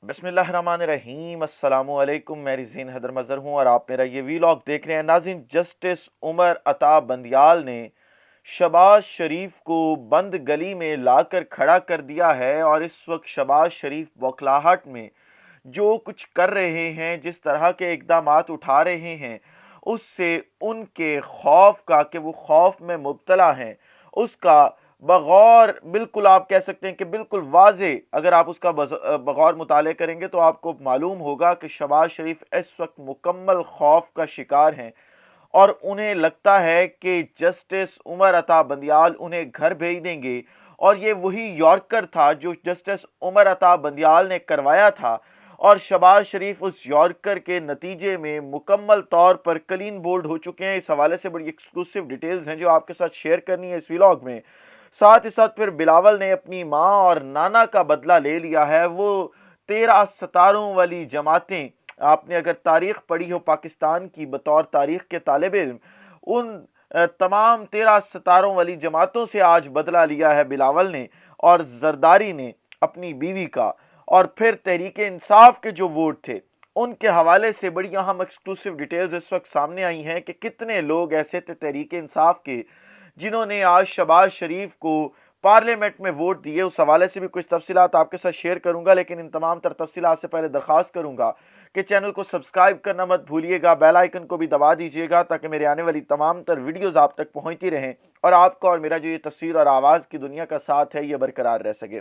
बिस्मिल्लाहिर्रहमानिर्रहीम अस्सलाम वालेकुम। मैं रिज़ीन हैदर मज़हर हूँ और आप मेरा ये वीलॉग देख रहे हैं। नाज़रीन, जस्टिस उमर अता बंदियाल ने शहबाज शरीफ को बंद गली में लाकर खड़ा कर दिया है और इस वक्त शहबाज शरीफ बौखलाहट में जो कुछ कर रहे हैं, जिस तरह के इक़दामात उठा रहे हैं, उससे उनके खौफ का कि वो खौफ में मुब्तला हैं, उसका बगौर बिल्कुल आप कह सकते हैं कि बिल्कुल वाज़े अगर आप उसका बगौर मुताले करेंगे तो आपको मालूम होगा कि शहबाज शरीफ इस वक्त मुकम्मल खौफ का शिकार हैं और उन्हें लगता है कि जस्टिस उमर अता बंदियाल उन्हें घर भेज देंगे। और ये वही यॉर्कर था जो जस्टिस उमर अता बंदियाल ने करवाया था और शहबाज शरीफ उस यॉर्कर के नतीजे में मुकम्मल तौर पर क्लीन बोल्ड हो चुके हैं। इस हवाले से बड़ी एक्सक्लूसिव डिटेल्स हैं जो आपके साथ शेयर करनी है इस व्लॉग में। साथ ही साथ फिर बिलावल ने अपनी माँ और नाना का बदला ले लिया है। वो 13 सितारों वाली जमातें, आपने अगर तारीख पढ़ी हो पाकिस्तान की बतौर तारीख के तालिब इल्म, उन तमाम 13 सितारों वाली जमातों से आज बदला लिया है बिलावल ने और जरदारी ने अपनी बीवी का। और फिर तहरीक इंसाफ के जो वोट थे उनके हवाले से बड़ी अहम एक्सक्लूसिव डिटेल्स इस वक्त सामने आई हैं कि कितने लोग ऐसे थे तहरीक इंसाफ के जिन्होंने आज शहबाज शरीफ को पार्लियामेंट में वोट दिए। उस हवाले से भी कुछ तफसीलात आपके साथ शेयर करूंगा, लेकिन इन तमाम तर तफसीलात से पहले दरख्वास्त करूंगा कि चैनल को सब्सक्राइब करना मत भूलिएगा, बेल आइकन को भी दबा दीजिएगा ताकि मेरे आने वाली तमाम तर वीडियोस आप तक पहुंचती रहें और आपका और मेरा जो ये तस्वीर और आवाज़ की दुनिया का साथ है ये बरकरार रह सके।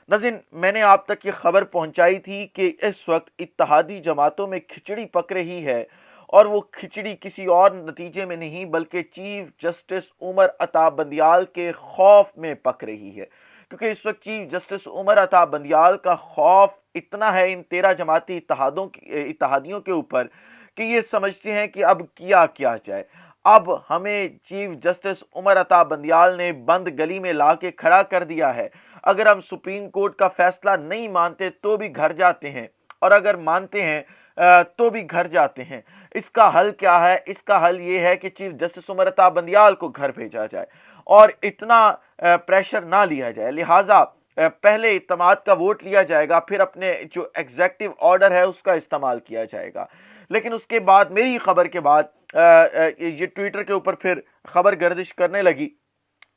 नाज़रीन, मैंने आप तक ये खबर पहुंचाई थी कि इस वक्त इत्तेहादी जमातों में खिचड़ी पक रही है और वो खिचड़ी किसी और नतीजे में नहीं बल्कि चीफ जस्टिस उमर अता बंदियाल के खौफ में पक रही है। क्योंकि इस वक्त चीफ जस्टिस उमर अता बंदियाल का खौफ इतना है इन 13 जमाती इत्तेहादियों के ऊपर कि ये समझते हैं कि अब किया क्या जाए। अब हमें चीफ जस्टिस उमर अता बंदियाल ने बंद गली में ला के खड़ा कर दिया है। अगर हम सुप्रीम कोर्ट का फैसला नहीं मानते तो भी घर जाते हैं और अगर मानते हैं तो भी घर जाते हैं। इसका हल क्या है? इसका हल ये है कि चीफ जस्टिस उमर अता बंदियाल को घर भेजा जाए और इतना प्रेशर ना लिया जाए। लिहाजा पहले इत्तेमाद का वोट लिया जाएगा, फिर अपने जो एग्जेक्टिव ऑर्डर है उसका इस्तेमाल किया जाएगा। लेकिन उसके बाद मेरी खबर के बाद ये ट्विटर के ऊपर फिर खबर गर्दिश करने लगी।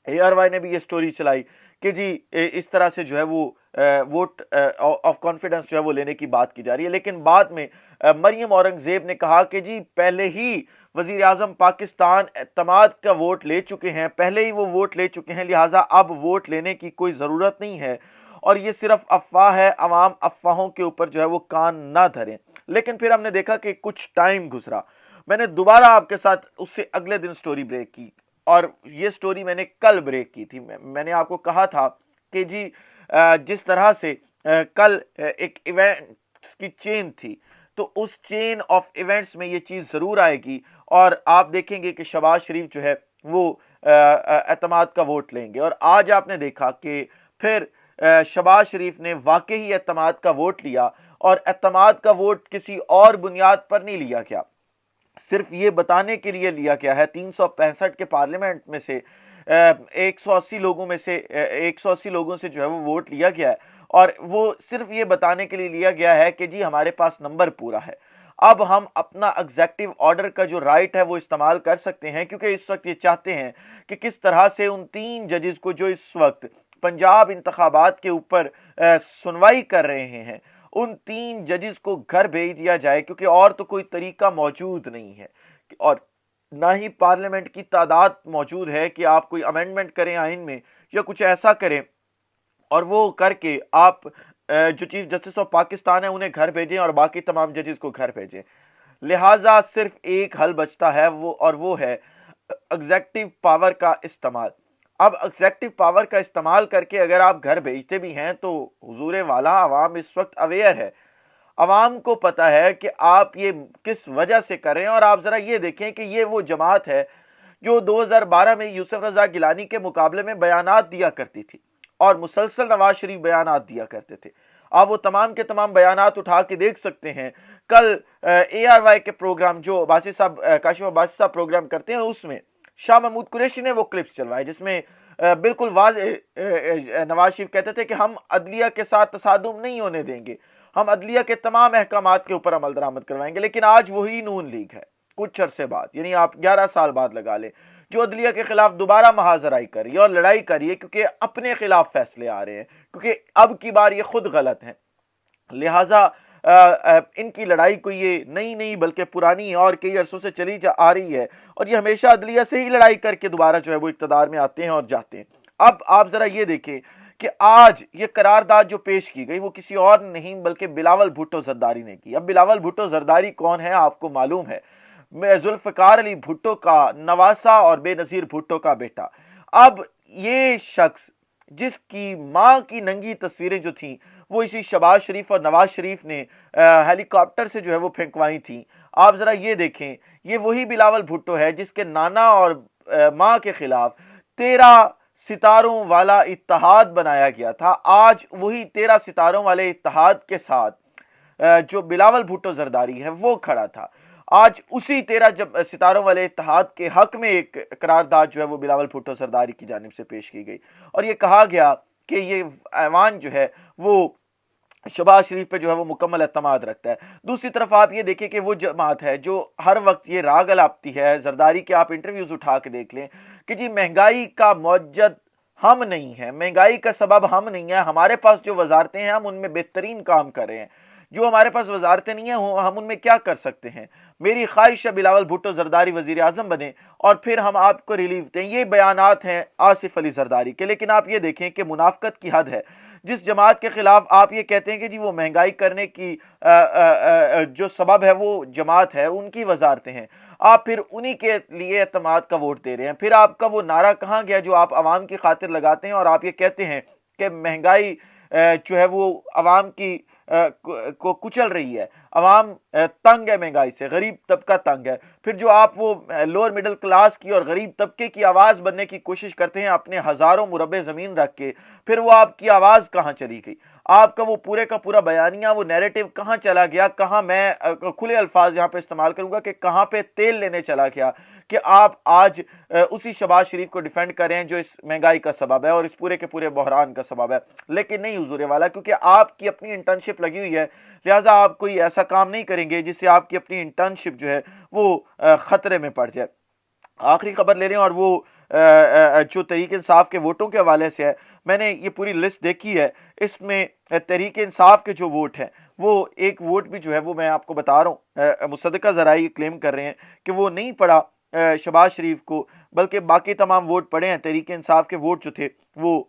ARY ने भी ये स्टोरी चलाई कि जी इस तरह से जो है वो वोट ऑफ कॉन्फिडेंस जो है वो लेने की बात की जा रही है। लेकिन बाद में मरियम औरंगजेब ने कहा कि जी पहले ही वजीर आजम पाकिस्तान एतमाद का वोट ले चुके हैं, पहले ही वो वोट ले चुके हैं, लिहाजा अब वोट लेने की कोई ज़रूरत नहीं है और ये सिर्फ अफवाह है, अवाम अफवाहों के ऊपर जो है वो कान ना धरें। लेकिन फिर हमने देखा कि कुछ टाइम गुजरा, मैंने दोबारा आपके साथ उससे अगले दिन स्टोरी ब्रेक की और ये स्टोरी मैंने कल ब्रेक की थी। मैंने आपको कहा था कि जी जिस तरह से कल एक इवेंट्स की चेन थी तो उस चेन ऑफ इवेंट्स में ये चीज़ ज़रूर आएगी और आप देखेंगे कि शहबाज शरीफ जो है वो एतमाद का वोट लेंगे। और आज आपने देखा कि फिर शहबाज शरीफ ने वाकई ही एतमाद का वोट लिया और एतमाद का वोट किसी और बुनियाद पर नहीं लिया गया, सिर्फ ये बताने के लिए लिया गया है 365 के पार्लियामेंट में से 180 लोगों में से 180 लोगों से जो है वो वोट लिया गया है और वो सिर्फ ये बताने के लिए लिया गया है कि जी हमारे पास नंबर पूरा है, अब हम अपना एग्जेक्टिव ऑर्डर का जो राइट है वो इस्तेमाल कर सकते हैं। क्योंकि इस वक्त ये चाहते हैं कि किस तरह से उन 3 जजेस को जो इस वक्त पंजाब इंतखाबात के ऊपर सुनवाई कर रहे हैं, उन 3 जजेस को घर भेज दिया जाए, क्योंकि और तो कोई तरीका मौजूद नहीं है और ना ही पार्लियामेंट की तादाद मौजूद है कि आप कोई अमेंडमेंट करें आइन में या कुछ ऐसा करें और वो करके आप जो चीफ जस्टिस ऑफ पाकिस्तान है उन्हें घर भेजें और बाकी तमाम जजेस को घर भेजें। लिहाजा सिर्फ एक हल बचता है वो है एग्जेक्टिव पावर का इस्तेमाल। अब एग्जेक्टिव पावर का इस्तेमाल करके अगर आप घर भेजते भी हैं तो हुजूर वाला अवाम इस वक्त अवेयर है, अवाम को पता है कि आप ये किस वजह से कर रहे हैं। और आप ज़रा ये देखें कि ये वो जमात है जो 2012 में यूसुफ रज़ा गिलानी के मुकाबले में बयानात दिया करती थी और मुसलसल नवाज शरीफ बयानात दिया करते थे। आप वो तमाम के तमाम बयानात उठा के देख सकते हैं। कल ARY के प्रोग्राम जो काशिफ अब्बासी साहब प्रोग्राम करते हैं उसमें शाह महमूद कुरैशी ने वो क्लिप्स चलवाए जिसमें بالکل واضح نواز شریف کہتے تھے کہ ہم عدلیہ کے ساتھ تصادم نہیں ہونے دیں گے، ہم عدلیہ کے تمام احکامات کے اوپر عمل درآمد کروائیں گے، لیکن آج وہی نون لیگ ہے کچھ عرصے بعد، یعنی آپ 11 سال بعد لگا لیں، جو عدلیہ کے خلاف دوبارہ محاذرائی کر رہی ہے اور لڑائی کر رہی ہے، کیونکہ اپنے خلاف فیصلے آ رہے ہیں، کیونکہ اب کی بار یہ خود غلط ہیں، لہٰذا ان کی لڑائی کوئی یہ نئی نہیں بلکہ پرانی ہے اور کئی عرصوں سے چلی آ رہی ہے، اور یہ ہمیشہ عدلیہ سے ہی لڑائی کر کے دوبارہ جو ہے وہ اقتدار میں آتے ہیں اور جاتے ہیں۔ اب آپ ذرا یہ دیکھیں کہ آج یہ قرارداد جو پیش کی گئی وہ کسی اور نہیں بلکہ بلاول بھٹو زرداری نے کی۔ اب بلاول بھٹو زرداری کون ہے آپ کو معلوم ہے، ذوالفقار علی بھٹو کا نواسا اور بے نظیر بھٹو کا بیٹا۔ اب یہ شخص جس کی ماں کی ننگی تصویریں جو تھیں وہ اسی شہباز شریف اور نواز شریف نے ہیلی کاپٹر سے جو ہے وہ پھینکوائی تھیں، آپ ذرا یہ دیکھیں، یہ وہی بلاول بھٹو ہے جس کے نانا اور ماں کے خلاف 13 ستاروں والا اتحاد بنایا گیا تھا۔ آج وہی 13 ستاروں والے اتحاد کے ساتھ جو بلاول بھٹو زرداری ہے وہ کھڑا تھا۔ آج اسی 13 ستاروں والے اتحاد کے حق میں ایک قرارداد جو ہے وہ بلاول بھٹو زرداری کی جانب سے پیش کی گئی، اور یہ کہا گیا کہ یہ ایوان جو ہے وہ شہباز شریف پہ جو ہے وہ مکمل اعتماد رکھتا ہے۔ دوسری طرف آپ یہ دیکھیں کہ وہ جماعت ہے جو ہر وقت یہ راگ الاپتی ہے، زرداری کے آپ انٹرویوز اٹھا کے دیکھ لیں کہ جی مہنگائی کا موجد ہم نہیں ہیں، مہنگائی کا سبب ہم نہیں ہیں، ہمارے پاس جو وزارتیں ہیں ہم ان میں بہترین کام کر رہے ہیں، جو ہمارے پاس وزارتیں نہیں ہیں ہم ان میں کیا کر سکتے ہیں، میری خواہش ہے بلاول بھٹو زرداری وزیر اعظم بنے اور پھر ہم آپ کو ریلیف دیں۔ یہ بیانات ہیں آصف علی زرداری کے، لیکن آپ یہ دیکھیں کہ منافقت کی حد ہے۔ جس جماعت کے خلاف آپ یہ کہتے ہیں کہ جی وہ مہنگائی کرنے کی جو سبب ہے وہ جماعت ہے، ان کی وزارتیں ہیں، آپ پھر انہی کے لیے اعتماد کا ووٹ دے رہے ہیں۔ پھر آپ کا وہ نعرہ کہاں گیا جو آپ عوام کی خاطر لگاتے ہیں اور آپ یہ کہتے ہیں کہ مہنگائی جو ہے وہ عوام کی کو کچل رہی ہے، عوام تنگ ہے مہنگائی سے، غریب طبقہ تنگ ہے، پھر جو آپ وہ لوور مڈل کلاس کی اور غریب طبقے کی آواز بننے کی کوشش کرتے ہیں اپنے ہزاروں مربع زمین رکھ کے، پھر وہ آپ کی آواز کہاں چلی گئی؟ آپ کا وہ پورے کا پورا بیانیہ، وہ نیریٹو کہاں چلا گیا؟ کہاں، میں کھلے الفاظ یہاں پہ استعمال کروں گا کہ کہاں پہ تیل لینے چلا گیا کہ آپ آج اسی شہباز شریف کو ڈیفینڈ کریں جو اس مہنگائی کا سبب ہے اور اس پورے کے پورے بحران کا سبب ہے؟ لیکن نہیں حضور والا، کیونکہ آپ کی اپنی انٹرنشپ لگی ہوئی ہے، لہٰذا آپ کوئی ایسا کام نہیں کریں گے جس سے آپ کی اپنی انٹرنشپ جو ہے وہ خطرے میں پڑ جائے۔ آخری خبر لے لیں اور وہ جو تحریک انصاف کے ووٹوں کے حوالے سے ہے، میں نے یہ پوری لسٹ دیکھی ہے، اس میں تحریک انصاف کے جو ووٹ ہیں وہ ایک ووٹ بھی جو ہے وہ میں آپ کو بتا رہا ہوں، مصدقہ ذرائع کلیم کر رہے ہیں کہ وہ نہیں پڑا شہباز شریف کو، بلکہ باقی تمام ووٹ پڑے ہیں۔ تحریک انصاف کے ووٹ جو تھے وہ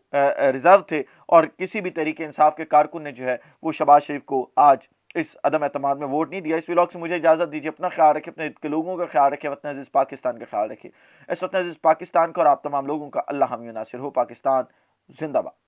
ریزرو تھے اور کسی بھی تحریک انصاف کے کارکن نے جو ہے وہ شہباز شریف کو آج اس عدم اعتماد میں ووٹ نہیں دیا۔ اس ولاگ سے مجھے اجازت دیجیے، اپنا خیال رکھیں، اپنے کے لوگوں کا خیال رکھیں، وطن عزیز پاکستان کا خیال رکھیں۔ اس وطن عزیز پاکستان کا اور آپ تمام لوگوں کا اللہ حامی و ناصر ہو۔ پاکستان زندہ باد۔